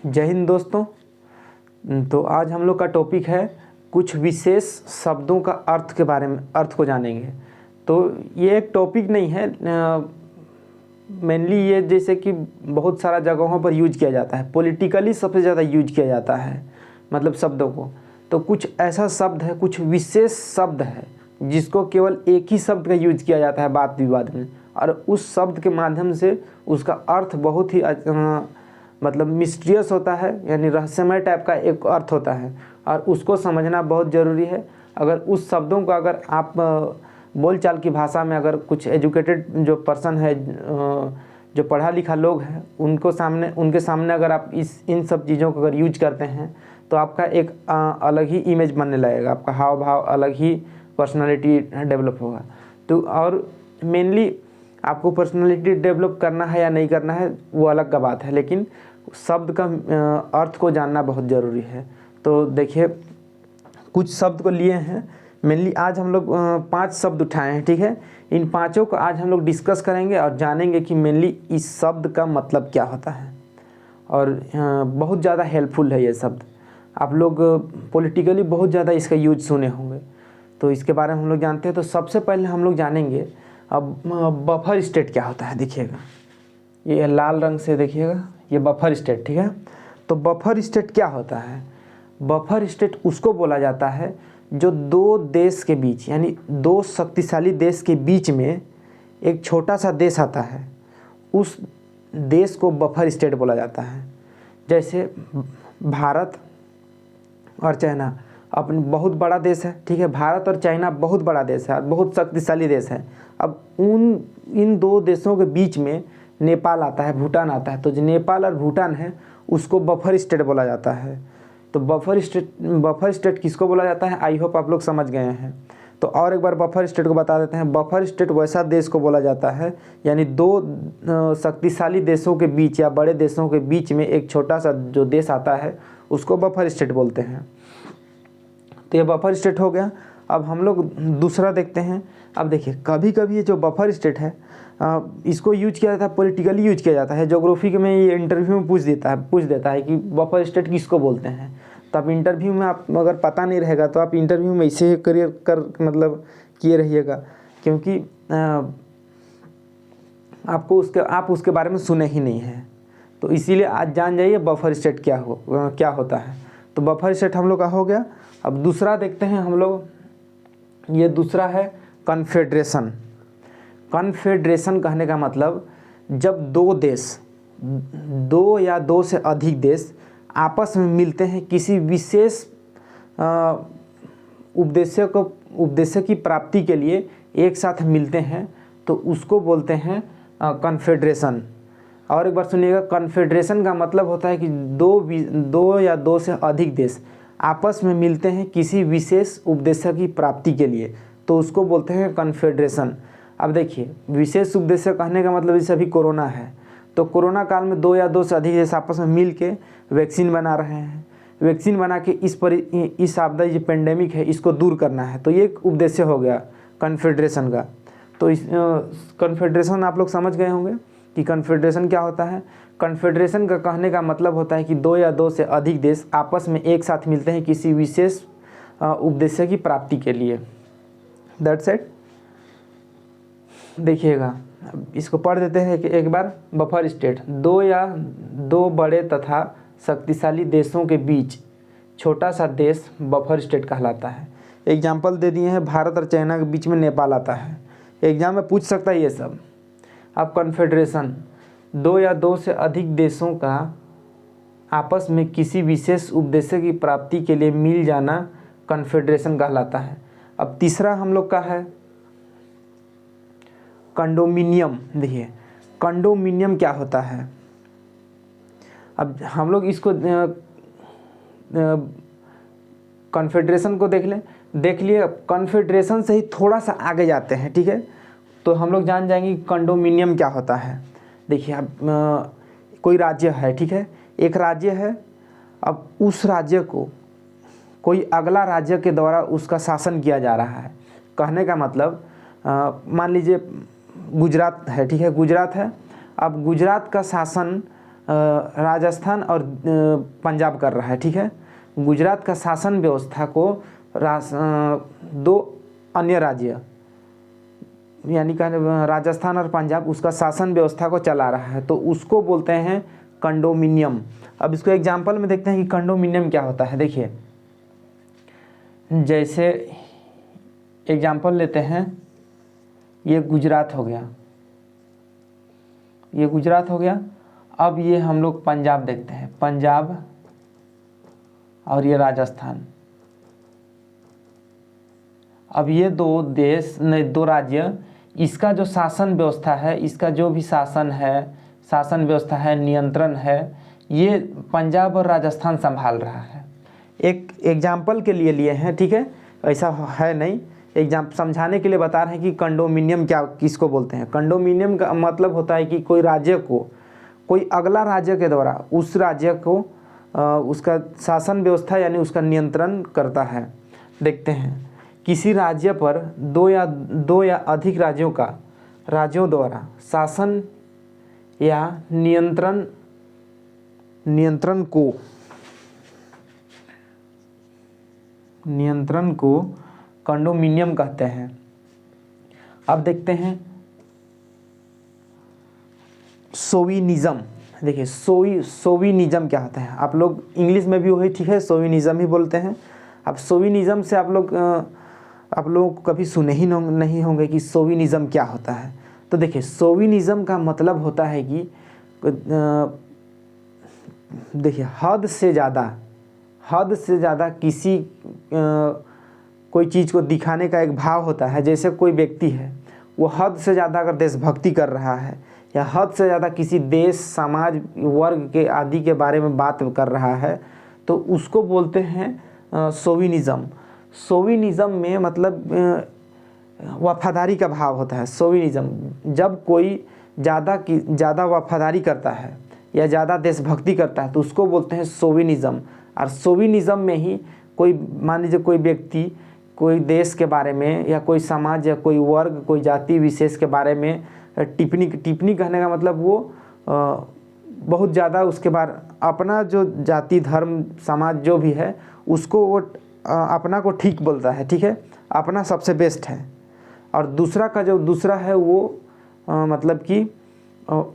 जय हिंद दोस्तों। तो आज हम लोग का टॉपिक है कुछ विशेष शब्दों का अर्थ के बारे में, अर्थ को जानेंगे। तो ये एक टॉपिक नहीं है, मेनली ये जैसे कि बहुत सारा जगहों पर यूज किया जाता है, पॉलिटिकली सबसे ज़्यादा यूज किया जाता है मतलब शब्दों को। तो कुछ ऐसा शब्द है, कुछ विशेष शब्द है जिसको केवल एक ही शब्द का यूज किया जाता है बात विवाद में, और उस शब्द के माध्यम से उसका अर्थ बहुत ही मतलब मिस्टीरियस होता है, यानी रहस्यमय टाइप का एक अर्थ होता है, और उसको समझना बहुत ज़रूरी है। अगर उस शब्दों को अगर आप बोलचाल की भाषा में अगर कुछ एजुकेटेड जो पर्सन है, जो पढ़ा लिखा लोग हैं, उनके सामने अगर आप इन सब चीज़ों को अगर यूज करते हैं तो आपका एक अलग ही इमेज बनने लगेगा, आपका हाव भाव अलग ही पर्सनालिटी डेवलप होगा। तो और मेनली आपको पर्सनालिटी डेवलप करना है या नहीं करना है वो अलग का बात है, लेकिन शब्द का अर्थ को जानना बहुत ज़रूरी है। तो देखिए, कुछ शब्द को लिए हैं, मेनली आज हम लोग 5 शब्द उठाए हैं, ठीक है। इन पांचों को आज हम लोग डिस्कस करेंगे और जानेंगे कि मेनली इस शब्द का मतलब क्या होता है, और बहुत ज़्यादा हेल्पफुल है ये शब्द। आप लोग पॉलिटिकली बहुत ज़्यादा इसका यूज सुने होंगे, तो इसके बारे में हम लोग जानते हैं। तो सबसे पहले हम लोग जानेंगे अब बफर स्टेट क्या होता है। देखिएगा, ये लाल रंग से देखिएगा, ये बफर स्टेट, ठीक है। तो बफर स्टेट क्या होता है? बफर स्टेट उसको बोला जाता है जो दो देश के बीच, यानी दो शक्तिशाली देश के बीच में एक छोटा सा देश आता है, उस देश को बफर स्टेट बोला जाता है। जैसे भारत और चाइना अपनी बहुत बड़ा देश है, ठीक है। भारत और चाइना बहुत बड़ा देश है, बहुत शक्तिशाली देश है। अब इन दो देशों के बीच में नेपाल आता है, भूटान आता है। तो जो नेपाल और भूटान है उसको बफर स्टेट बोला जाता है। तो बफर स्टेट किसको बोला जाता है, आई होप आप लोग समझ गए हैं। तो और एक बार बफर स्टेट को बता देते हैं। बफर स्टेट वैसा देश को बोला जाता है, यानी दो शक्तिशाली देशों के बीच या बड़े देशों के बीच में एक छोटा सा जो देश आता है उसको बफर स्टेट बोलते हैं। तो ये बफर स्टेट हो गया। अब हम लोग दूसरा देखते हैं। अब देखिए, कभी कभी ये जो बफर स्टेट है इसको यूज किया जाता है, पॉलिटिकली यूज किया जाता है। ज्योग्राफी में ये इंटरव्यू में पूछ देता है कि बफर स्टेट किसको बोलते हैं। तो आप इंटरव्यू में आप अगर पता नहीं रहेगा तो आप इंटरव्यू में इसे करियर कर मतलब किए रहिएगा, क्योंकि आप उसके बारे में सुने ही नहीं हैं। तो इसीलिए आज जान जाइए बफर स्टेट क्या होता है। तो बफर स्टेट हम लोग का हो गया। अब दूसरा देखते हैं हम लोग, ये दूसरा है कन्फेडरेशन। कन्फेडरेशन कहने का मतलब जब दो देश, दो या दो से अधिक देश आपस में मिलते हैं किसी विशेष उद्देश्य की प्राप्ति के लिए एक साथ मिलते हैं, तो उसको बोलते हैं कन्फेडरेशन। और एक बार सुनिएगा, कन्फेडरेशन का मतलब होता है कि दो या दो से अधिक देश आपस में मिलते हैं किसी विशेष उद्देश्य की प्राप्ति के लिए, तो उसको बोलते हैं कन्फेडरेशन। अब देखिए, विशेष उद्देश्य कहने का मतलब जैसे अभी कोरोना है, तो कोरोना काल में दो या दो से अधिक देश आपस में मिल के वैक्सीन बना रहे हैं। वैक्सीन बना के इस आपदा, ये पेंडेमिक है, इसको दूर करना है। तो ये एक उद्देश्य हो गया कन्फेडरेशन का। तो इस कन्फेडरेशन आप लोग समझ गए होंगे कि कन्फेडरेशन क्या होता है। कन्फेडरेशन का कहने का मतलब होता है कि दो या दो से अधिक देश आपस में एक साथ मिलते हैं किसी विशेष उद्देश्य की प्राप्ति के लिए। That's it. देखिएगा, इसको पढ़ देते हैं कि एक बार। बफर स्टेट दो बड़े तथा शक्तिशाली देशों के बीच छोटा सा देश बफर स्टेट कहलाता है। एग्जाम्पल दे दिए हैं, भारत और चाइना के बीच में नेपाल आता है। एग्जाम में पूछ सकता है ये सब। अब कन्फेडरेशन, दो या दो से अधिक देशों का आपस में किसी विशेष उद्देश्य की प्राप्ति के लिए मिल जाना कन्फेडरेशन कहलाता है। अब तीसरा हम लोग का है कंडोमिनियम। देखिए, कंडोमिनियम क्या होता है। अब हम लोग इसको कन्फेडरेशन को देख लिए। कन्फेडरेशन से ही थोड़ा सा आगे जाते हैं, ठीक है। तो हम लोग जान जाएंगे कि कंडोमिनियम क्या होता है। देखिए, अब कोई राज्य है, ठीक है, एक राज्य है। अब उस राज्य को कोई अगला राज्य के द्वारा उसका शासन किया जा रहा है। कहने का मतलब मान लीजिए गुजरात है, ठीक है, गुजरात है। अब गुजरात का शासन राजस्थान और पंजाब कर रहा है, ठीक है। गुजरात का शासन व्यवस्था को दो अन्य राज्य यानी कि राजस्थान और पंजाब उसका शासन व्यवस्था को चला रहा है, तो उसको बोलते हैं कंडोमिनियम। अब इसको एग्जाम्पल में देखते हैं कि कंडोमिनियम क्या होता है। देखिए, जैसे एग्जाम्पल लेते हैं, ये गुजरात हो गया, ये गुजरात हो गया। अब ये हम लोग पंजाब देखते हैं, पंजाब और ये राजस्थान। अब ये दो देश नहीं, दो राज्य, इसका जो शासन व्यवस्था है, इसका जो भी शासन है, शासन व्यवस्था है, नियंत्रण है, ये पंजाब और राजस्थान संभाल रहा है। एक एग्जाम्पल के लिए हैं, ठीक है, ऐसा है नहीं, एग्जाम समझाने के लिए बता रहे हैं कि कंडोमिनियम क्या किसको बोलते हैं। कंडोमिनियम का मतलब होता है कि कोई राज्य को कोई अगला राज्य के द्वारा उस राज्य को उसका शासन व्यवस्था यानी उसका नियंत्रण करता है। देखते हैं, किसी राज्य पर दो या अधिक राज्यों द्वारा शासन या नियंत्रण को कंडोमिनियम कहते हैं। अब देखते हैं सोविनिज्म। देखिए, सोविनिज्म क्या होता है, आप लोग इंग्लिश में भी वही, ठीक है, सोविनिज्म ही बोलते हैं। अब सोविनिज्म से आप लोग कभी सुने ही नहीं होंगे कि सोविनिज्म क्या होता है। तो देखिए, सोविनिज्म का मतलब होता है कि देखिए, हद से ज़्यादा किसी कोई चीज़ को दिखाने का एक भाव होता है। जैसे कोई व्यक्ति है, वो हद से ज़्यादा अगर देशभक्ति कर रहा है या हद से ज़्यादा किसी देश, समाज, वर्ग के आदि के बारे में बात कर रहा है, तो उसको बोलते हैं सोविनिज्म। सोविनिज्म में मतलब वफादारी का भाव होता है। सोविनिज्म जब कोई ज़्यादा वफादारी करता है या ज़्यादा देशभक्ति करता है तो उसको बोलते हैं सोविनिज्म। और सोविनिज्म में ही कोई, मान लीजिए कोई व्यक्ति कोई देश के बारे में या कोई समाज या कोई वर्ग, कोई जाति विशेष के बारे में टिप्पणी कहने का मतलब वो बहुत ज़्यादा उसके बाद अपना जो जाति, धर्म, समाज जो भी है उसको वो अपना को ठीक बोलता है, ठीक है, अपना सबसे बेस्ट है। और दूसरा है वो मतलब कि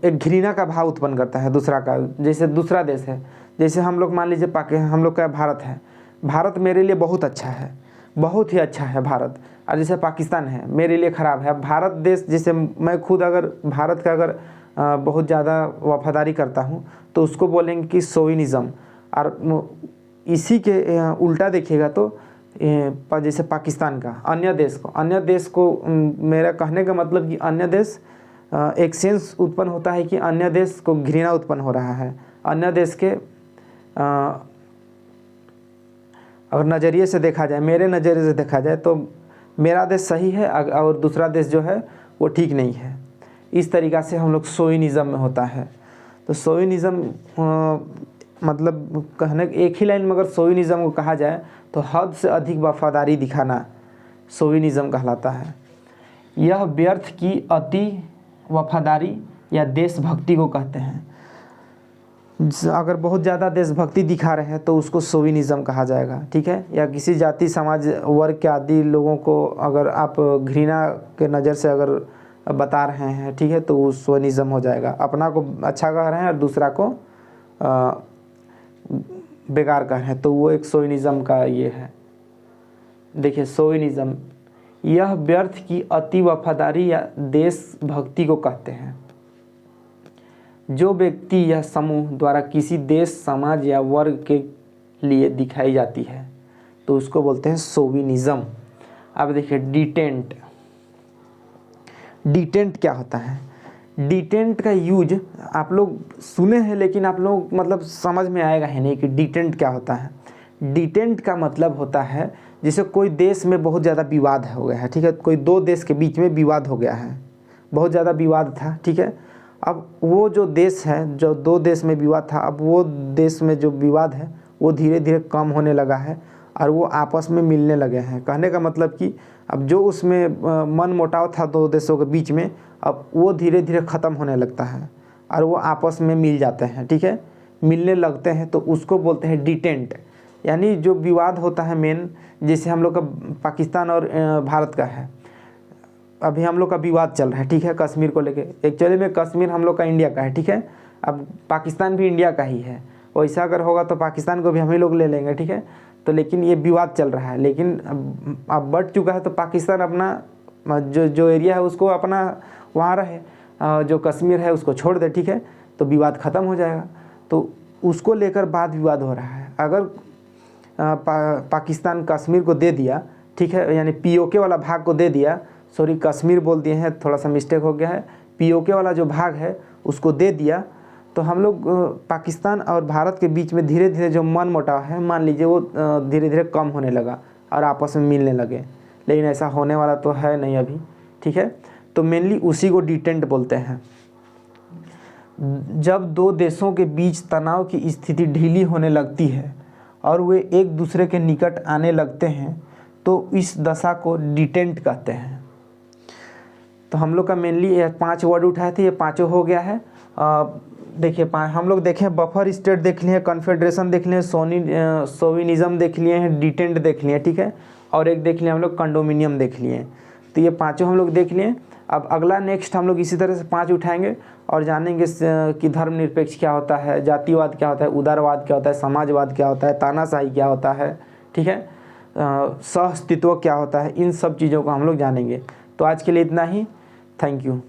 एक घृणा का भाव उत्पन्न करता है दूसरा का। जैसे दूसरा देश है, जैसे हम लोग मान लीजिए हम लोग का भारत है, भारत मेरे लिए बहुत अच्छा है, बहुत ही अच्छा है भारत। और जैसे पाकिस्तान है, मेरे लिए ख़राब है। भारत देश, जैसे मैं खुद अगर भारत का अगर बहुत ज़्यादा वफादारी करता हूँ तो उसको बोलेंगे कि सोविनिज्म। और इसी के उल्टा देखिएगा तो जैसे पाकिस्तान का अन्य देश को मेरा कहने का मतलब कि अन्य देश एक सेंस उत्पन्न होता है कि अन्य देश को घृणा उत्पन्न हो रहा है। अन्य देश के अगर नज़रिए से देखा जाए, मेरे नज़रिए से देखा जाए तो मेरा देश सही है और दूसरा देश जो है वो ठीक नहीं है। इस तरीक़ा से हम लोग सोविनिज्म में होता है। तो सोविनिज्म मतलब कहने एक ही लाइन में अगर सोविनिज्म को कहा जाए तो हद से अधिक वफादारी दिखाना सोविनिज्म कहलाता है। यह व्यर्थ की अति वफादारी या देशभक्ति को कहते हैं। अगर बहुत ज़्यादा देशभक्ति दिखा रहे हैं तो उसको सोविनिज्म कहा जाएगा, ठीक है। या किसी जाति, समाज, वर्ग के आदि लोगों को अगर आप घृणा के नज़र से अगर बता रहे हैं, ठीक है, तो वो सोविनिज्म हो जाएगा। अपना को अच्छा कह रहे हैं और दूसरा को बेकार कह रहे हैं तो वो एक सोविनिज्म का ये है। देखिए, सोविनिज्म यह व्यर्थ की अति वफादारी या देशभक्ति को कहते हैं जो व्यक्ति या समूह द्वारा किसी देश, समाज या वर्ग के लिए दिखाई जाती है तो उसको बोलते हैं सोविनिज्म। अब देखिए, डिटेंट क्या होता है। डिटेंट का यूज आप लोग सुने हैं लेकिन आप लोग मतलब समझ में आएगा ही नहीं कि डिटेंट क्या होता है। डिटेंट का मतलब होता है जैसे कोई देश में बहुत ज़्यादा विवाद हो गया है, ठीक है, कोई दो देश के बीच में विवाद हो गया है, बहुत ज़्यादा विवाद था, ठीक है। अब वो जो देश है, जो दो देश में विवाद था, अब वो देश में जो विवाद है वो धीरे धीरे कम होने लगा है और वो आपस में मिलने लगे हैं। कहने का मतलब कि अब जो उसमें मन मुटाव था दो देशों के बीच में, अब वो धीरे धीरे ख़त्म होने लगता है। और वो आपस में मिल जाते हैं, ठीक है, मिलने लगते हैं, तो उसको बोलते हैं डिटेंट। यानी जो विवाद होता है मेन, जैसे हम लोग का पाकिस्तान और भारत का है, अभी हम लोग का विवाद चल रहा है, ठीक है, कश्मीर को लेके। एक्चुअली में कश्मीर हम लोग का इंडिया का है, ठीक है, अब पाकिस्तान भी इंडिया का ही है। वैसा अगर होगा तो पाकिस्तान को भी हम ही लोग ले लेंगे, ठीक है। तो लेकिन ये विवाद चल रहा है, लेकिन अब बढ़ चुका है, तो पाकिस्तान अपना जो एरिया है उसको अपना वहाँ रहे, जो कश्मीर है उसको छोड़ दे, ठीक है, तो विवाद ख़त्म हो जाएगा। तो उसको लेकर बात विवाद हो रहा है। अगर पाकिस्तान कश्मीर को दे दिया, ठीक है, यानी पीओके वाला भाग को दे दिया, सॉरी कश्मीर बोल दिए हैं, थोड़ा सा मिस्टेक हो गया है, पीओके वाला जो भाग है उसको दे दिया, तो हम लोग पाकिस्तान और भारत के बीच में धीरे धीरे जो मन मुटाव है, मान लीजिए वो धीरे धीरे कम होने लगा और आपस में मिलने लगे। लेकिन ऐसा होने वाला तो है नहीं अभी, ठीक है। तो मेनली उसी को डिटेंट बोलते हैं। जब दो देशों के बीच तनाव की स्थिति ढीली होने लगती है और वे एक दूसरे के निकट आने लगते हैं, तो इस दशा को डिटेंट कहते हैं। तो हम लोग का मेनली ये 5 वर्ड उठाए थे, ये पाँचों हो गया है। देखिए हम लोग देखें, बफर स्टेट देख लिए, कन्फेडरेशन देख लिए, सोविनिज्म देख लिए हैं, डिटेंट देख लिए, ठीक है, और एक देख लिया हम लोग कंडोमिनियम देख लिए। तो ये पांचों हम लोग देख लिए। अब अगला नेक्स्ट हम लोग इसी तरह से 5 उठाएंगे और जानेंगे कि धर्मनिरपेक्ष क्या होता है, जातिवाद क्या होता है, उदारवाद क्या होता है, समाजवाद क्या होता है, तानाशाही क्या होता है, ठीक है, सह अस्तित्व क्या होता है। इन सब चीज़ों को हम लोग जानेंगे। तो आज के लिए इतना ही। Thank you.